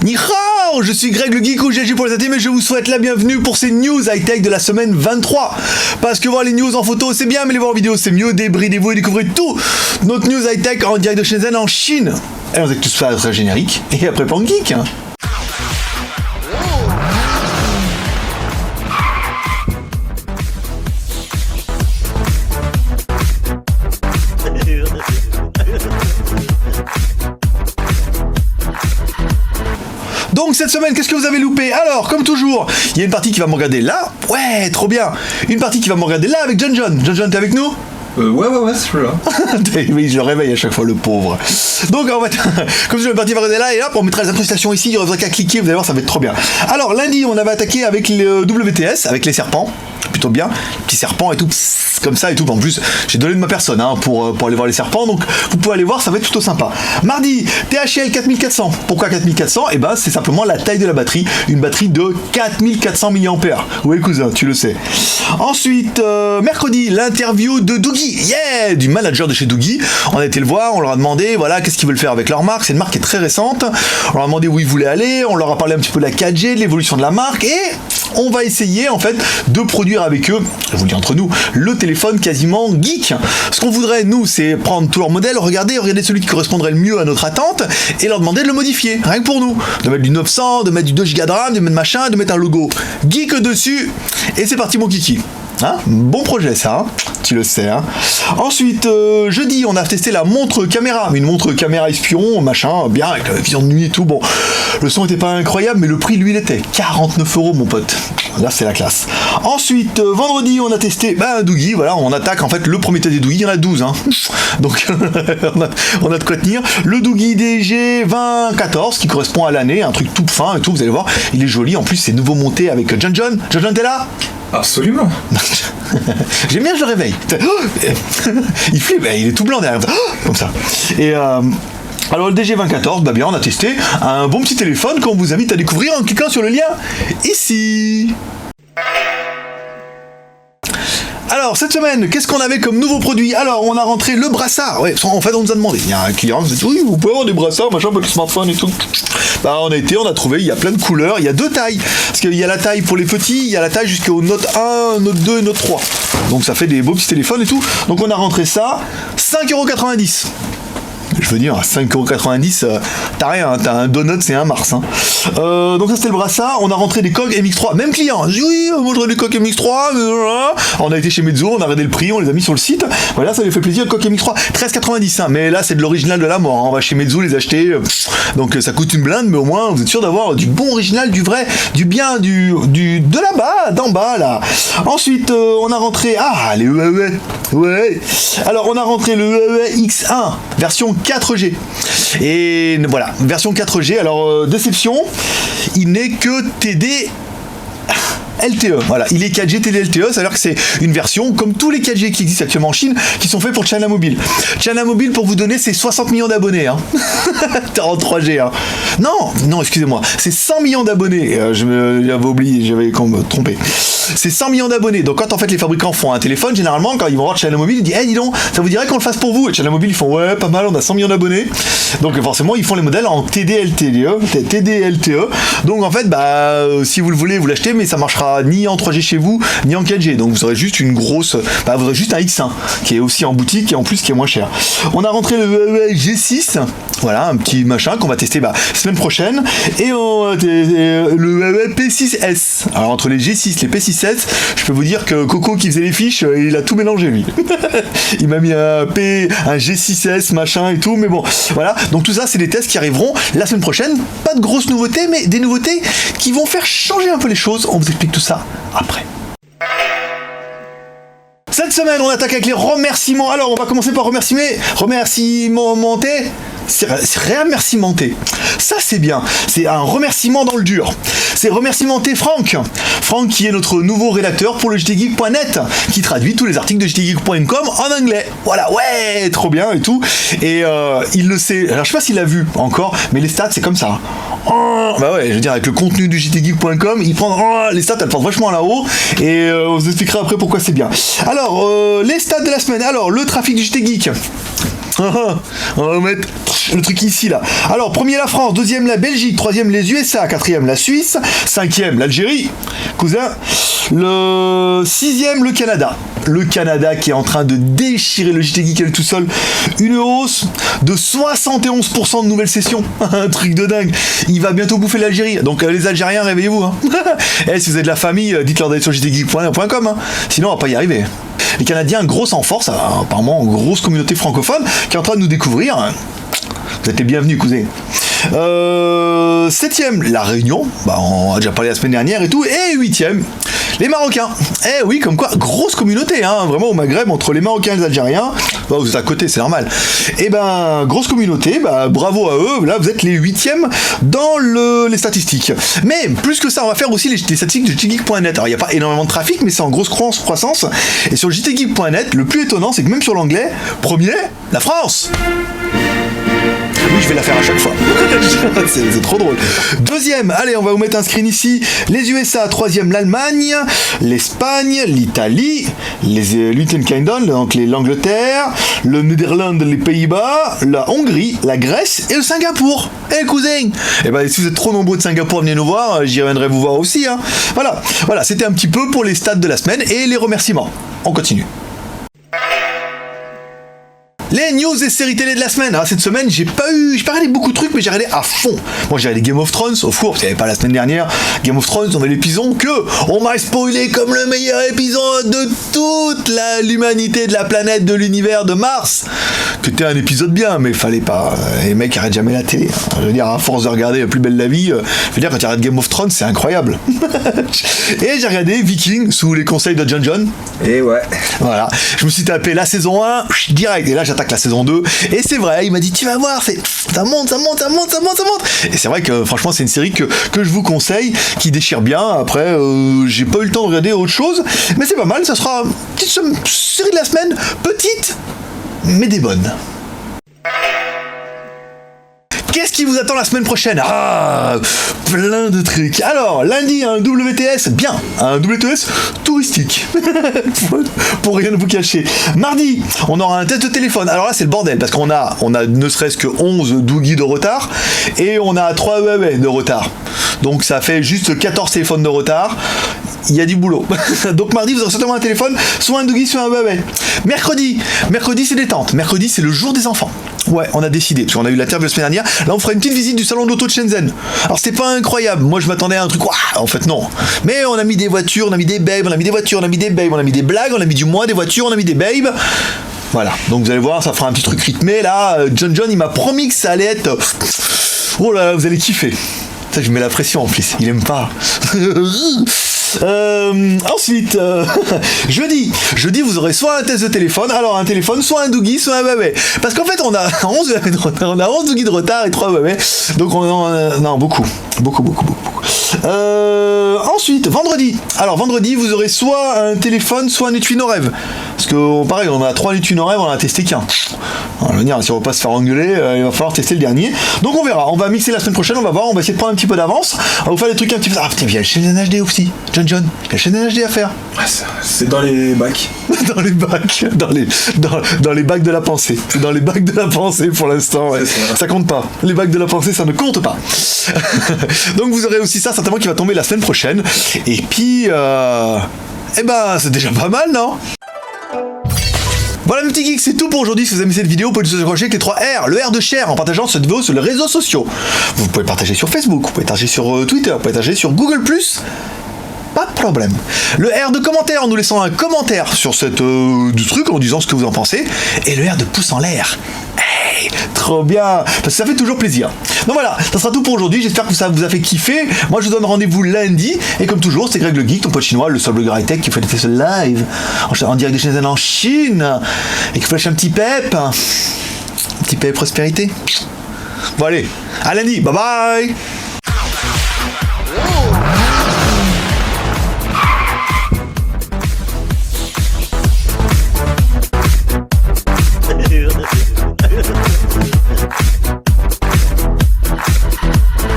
Ni hao, je suis Greg le Geek ou GG pour les intimes et je vous souhaite la bienvenue pour ces news high-tech de la semaine 23. Parce que voir les news en photo c'est bien, mais les voir en vidéo c'est mieux. Débridez-vous et découvrez tout notre news high-tech en direct de Shenzhen en Chine. Et on va tout ça après générique et après plan geek. Donc cette semaine, qu'est-ce que vous avez loupé? Alors, comme toujours, il y a une partie qui va me regarder là. Ouais, trop bien. Une partie qui va me regarder là avec John. John, t'es avec nous? Ouais, c'est celui-là. Oui, je le réveille à chaque fois, le pauvre. Donc, en fait, comme je une partie va regarder là, et là, on mettra les incrustations ici, il n'y aura qu'à cliquer, vous allez voir, ça va être trop bien. Alors, lundi, on avait attaqué avec le WTS, avec les serpents. Plutôt bien, petits serpents et tout, pss, comme ça et tout. En plus, j'ai donné de ma personne pour aller voir les serpents, donc vous pouvez aller voir, ça va être plutôt sympa. Mardi, THL 4400. Pourquoi 4400? Eh ben, c'est simplement la taille de la batterie, une batterie de 4400 mAh. Oui, cousin, tu le sais. Ensuite, mercredi, l'interview de Doogee, du manager de chez Doogee. On a été le voir, on leur a demandé, voilà, qu'est-ce qu'ils veulent faire avec leur marque. C'est une marque qui est très récente. On leur a demandé où ils voulaient aller, on leur a parlé un petit peu de la 4G, de l'évolution de la marque, et on va essayer en fait de produire avec eux, je vous le dis entre nous, le téléphone quasiment geek. Ce qu'on voudrait nous, c'est prendre tous leurs modèles, regarder celui qui correspondrait le mieux à notre attente et leur demander de le modifier, rien que pour nous, de mettre du 900, de mettre du 2 Go de RAM, de mettre machin, de mettre un logo geek dessus, et c'est parti mon kiki. Hein, bon projet ça, hein, tu le sais. Hein. Ensuite, jeudi, on a testé la montre caméra, une montre caméra espion, machin, bien, avec la vision de nuit et tout. Bon, le son était pas incroyable, mais le prix, lui, il était 49 €, mon pote. Là, c'est la classe. Ensuite, vendredi, on a testé un Doogee, voilà, on attaque en fait le premier test des Doogee, il y en a 12, hein. Donc on a de quoi tenir. Le Doogee DG2014, qui correspond à l'année, un truc tout fin et tout, vous allez voir, il est joli, en plus c'est nouveau monté avec John. John, t'es là? Absolument. J'aime bien, je le réveille. Il flippe, il est tout blanc derrière, comme ça. Et alors le DG2014, bien, on a testé un bon petit téléphone qu'on vous invite à découvrir en cliquant sur le lien ici. Alors, cette semaine, qu'est-ce qu'on avait comme nouveau produit? Alors, on a rentré le brassard. Ouais, en fait, on nous a demandé. Il y a un client qui nous a dit, oui, vous pouvez avoir des brassards, machin, avec le smartphone et tout. On a trouvé, il y a plein de couleurs, il y a deux tailles. Parce qu'il y a la taille pour les petits, il y a la taille jusqu'au Note 1, Note 2 et Note 3. Donc, ça fait des beaux petits téléphones et tout. Donc, on a rentré ça, 5,90 €. Je veux dire, à 5,90 €, t'as rien, t'as un donut, c'est un Mars. Hein. Donc ça c'était le brassard, on a rentré des coques MX3, même client, j'ai dit oui, moi je voudrais des coques MX3, on a été chez Mezzo, on a regardé le prix, on les a mis sur le site, voilà, ça lui fait plaisir, coque MX3, 13,90 €, hein. Mais là c'est de l'original de la mort, hein. On va chez Mezzo les acheter, donc ça coûte une blinde, mais au moins vous êtes sûr d'avoir du bon original, du vrai, du bien, de là-bas, d'en bas là. Ensuite on a rentré, les Huawei, ouais, alors on a rentré le Huawei X1, version 4G. Et voilà, version 4G. Alors, déception, il n'est que TD LTE, voilà, il est 4G TD LTE, c'est-à-dire que c'est une version, comme tous les 4G qui existent actuellement en Chine, qui sont faits pour China Mobile. China Mobile, pour vous donner, c'est 60 millions d'abonnés, hein. T'es en 3G, hein. Non, excusez-moi, c'est 100 millions d'abonnés, j'avais oublié, j'avais trompé. C'est 100 millions d'abonnés, donc quand en fait les fabricants font un téléphone, généralement, quand ils vont voir China Mobile, ils disent, dis donc, ça vous dirait qu'on le fasse pour vous? Et China Mobile, ils font, ouais, pas mal, on a 100 millions d'abonnés. Donc forcément, ils font les modèles en TD LTE. Donc en fait, si vous le voulez, vous l'achetez, mais ça marchera ni en 3G chez vous, ni en 4G. Donc vous aurez juste une grosse... vous aurez juste un X1, qui est aussi en boutique, et en plus qui est moins cher. On a rentré le Huawei G6, voilà, un petit machin qu'on va tester semaine prochaine. Et le Huawei P6S. Alors entre les G6 et les P6S, je peux vous dire que Coco qui faisait les fiches, il a tout mélangé lui. Il m'a mis un G6S, machin et tout, mais bon, voilà. Donc tout ça, c'est des tests qui arriveront la semaine prochaine. Pas de grosses nouveautés, mais des nouveautés qui vont faire changer un peu les choses. On vous explique tout ça après. Cette semaine, on attaque avec les remerciements. Alors, on va commencer par remerciementer. Ça, c'est bien. C'est un remerciement dans le dur. C'est remerciementer Franck. Franck qui est notre nouveau rédacteur pour le jtgeek.net, qui traduit tous les articles de jtgeek.com en anglais. Voilà, ouais, trop bien et tout. Et il le sait. Alors, je sais pas s'il l'a vu encore, mais les stats, c'est comme ça. Bah ouais, je veux dire, avec le contenu du jtgeek.com, il prend les stats, elles portent vachement là-haut. Et on vous expliquera après pourquoi c'est bien. Alors, les stats de la semaine. Alors, le trafic du JT Geek. On va mettre le truc ici là. Alors, premier la France, deuxième la Belgique, troisième les USA, quatrième la Suisse, cinquième l'Algérie, cousin, le sixième le Canada. Le Canada qui est en train de déchirer le JT Geek tout seul. Une hausse de 71% de nouvelles sessions. Un truc de dingue. Il va bientôt bouffer l'Algérie. Donc les Algériens, réveillez-vous. Hein. Et si vous avez de la famille, dites-leur d'aller sur jtgeek.com. Hein. Sinon, on va pas y arriver. Les Canadiens, grosse en force, apparemment, grosse communauté francophone qui est en train de nous découvrir. Vous êtes les bienvenus, cousin. Septième, la Réunion. Bah, on a déjà parlé la semaine dernière et tout. Et huitième, les Marocains. Eh oui, comme quoi, grosse communauté, hein, vraiment au Maghreb, entre les Marocains et les Algériens. Bah, vous êtes à côté, c'est normal. Et ben, grosse communauté, bah, bravo à eux. Là, vous êtes les huitièmes dans les statistiques. Mais plus que ça, on va faire aussi les statistiques de jtgeek.net. Alors, il n'y a pas énormément de trafic, mais c'est en grosse croissance. Et sur jtgeek.net, le plus étonnant, c'est que même sur l'anglais, premier, la France. Oui, je vais la faire à chaque fois. c'est trop drôle. Deuxième, allez, on va vous mettre un screen ici. Les USA, troisième, l'Allemagne, l'Espagne, l'Italie, les United Kingdom, donc l'Angleterre, le Netherlands, les Pays-Bas, la Hongrie, la Grèce et le Singapour. Eh, cousin! Eh ben, si vous êtes trop nombreux de Singapour, venez nous voir, j'y reviendrai vous voir aussi. Hein. Voilà, c'était un petit peu pour les stats de la semaine et les remerciements. On continue. Les news et séries télé de la semaine. Alors, cette semaine, j'ai pas regardé beaucoup de trucs, mais j'ai regardé à fond. Moi, j'ai regardé Game of Thrones, of course, il n'y avait pas la semaine dernière. Game of Thrones, on avait l'épisode que on m'a spoilé comme le meilleur épisode de toute l'humanité, de la planète, de l'univers, de Mars. Que t'es un épisode bien, mais fallait pas. Les mecs arrêtent jamais la télé. Je veux dire, à force de regarder Plus belle la vie, je veux dire, quand tu regardes Game of Thrones, c'est incroyable. Et j'ai regardé Viking sous les conseils de John. Et ouais. Voilà. Je me suis tapé la saison 1, direct. Et là, j'attaque la saison 2. Et c'est vrai, il m'a dit, tu vas voir, ça monte. Et c'est vrai que, franchement, c'est une série que je vous conseille, qui déchire bien. Après, j'ai pas eu le temps de regarder autre chose. Mais c'est pas mal, ça sera une petite série de la semaine. Petite, mais des bonnes. Qu'est-ce qui vous attend la semaine prochaine? Ah, plein de trucs. Alors, lundi, un WTS, bien, un WTS touristique, pour rien vous cacher. Mardi, on aura un test de téléphone. Alors là, c'est le bordel, parce qu'on a ne serait-ce que 11 Doogie de retard, et on a 3 Huawei de retard. Donc ça fait juste 14 téléphones de retard. Il y a du boulot. Donc mardi, vous aurez certainement un téléphone, soit un Doogie, soit un Huawei. Mercredi, c'est détente. Mercredi, c'est le jour des enfants. Ouais, on a décidé, parce qu'on a eu l'interview la semaine dernière. Là, on fera une petite visite du salon de l'auto de Shenzhen. Alors, c'est pas incroyable. Moi, je m'attendais à un truc. En fait, non. Mais on a mis des voitures, on a mis des babes, on a mis des voitures, on a mis des babes, on a mis des blagues, on a mis du moins des voitures, on a mis des babes. Voilà. Donc, vous allez voir, ça fera un petit truc rythmé. Là, John, il m'a promis que ça allait être. Oh là là, vous allez kiffer. Ça, je mets la pression en plus. Il aime pas. Ensuite, jeudi, vous aurez soit un test de téléphone, alors un téléphone, soit un Doogie, soit un Huawei. Parce qu'en fait, on a 11 Doogie de retard et 3 Huawei. Donc, beaucoup. Ensuite, vendredi. Alors, vendredi, vous aurez soit un téléphone, soit un étui no rêve. Parce que, pareil, on a 3 étuis no rêve, on en a testé qu'un. Alors, je veux dire, si on va pas se faire engueuler, il va falloir tester le dernier. Donc, on verra. On va mixer la semaine prochaine, on va voir, on va essayer de prendre un petit peu d'avance. On va vous faire des trucs un petit peu. Ah putain, il y a le chaîne HD aussi. John, il y a le chaîne HD à faire. C'est dans les bacs. Dans les bacs de la pensée. C'est dans les bacs de la pensée pour l'instant. Ouais. Ça compte pas. Les bacs de la pensée, ça ne compte pas. Donc vous aurez aussi ça certainement qui va tomber la semaine prochaine. Et puis, c'est déjà pas mal, non? Voilà mes petits geeks, c'est tout pour aujourd'hui. Si vous aimez cette vidéo, vous pouvez nous accrocher avec les 3 R. Le R de share en partageant cette vidéo sur les réseaux sociaux. Vous pouvez partager sur Facebook, vous pouvez partager sur Twitter, vous pouvez partager sur Google+. Pas de problème. Le R de commentaire en nous laissant un commentaire sur cette du truc en disant ce que vous en pensez. Et le R de pouce en l'air. Hey, trop bien. Parce que ça fait toujours plaisir. Donc voilà, ça sera tout pour aujourd'hui. J'espère que ça vous a fait kiffer. Moi, je vous donne rendez-vous lundi. Et comme toujours, c'est Greg le Geek, ton pote chinois, le seul blogueur high-tech qui fait ce live en direct de Shenzhen en Chine. Et qui flash un petit pep. Un petit pep prospérité. Bon allez, à lundi. Bye bye.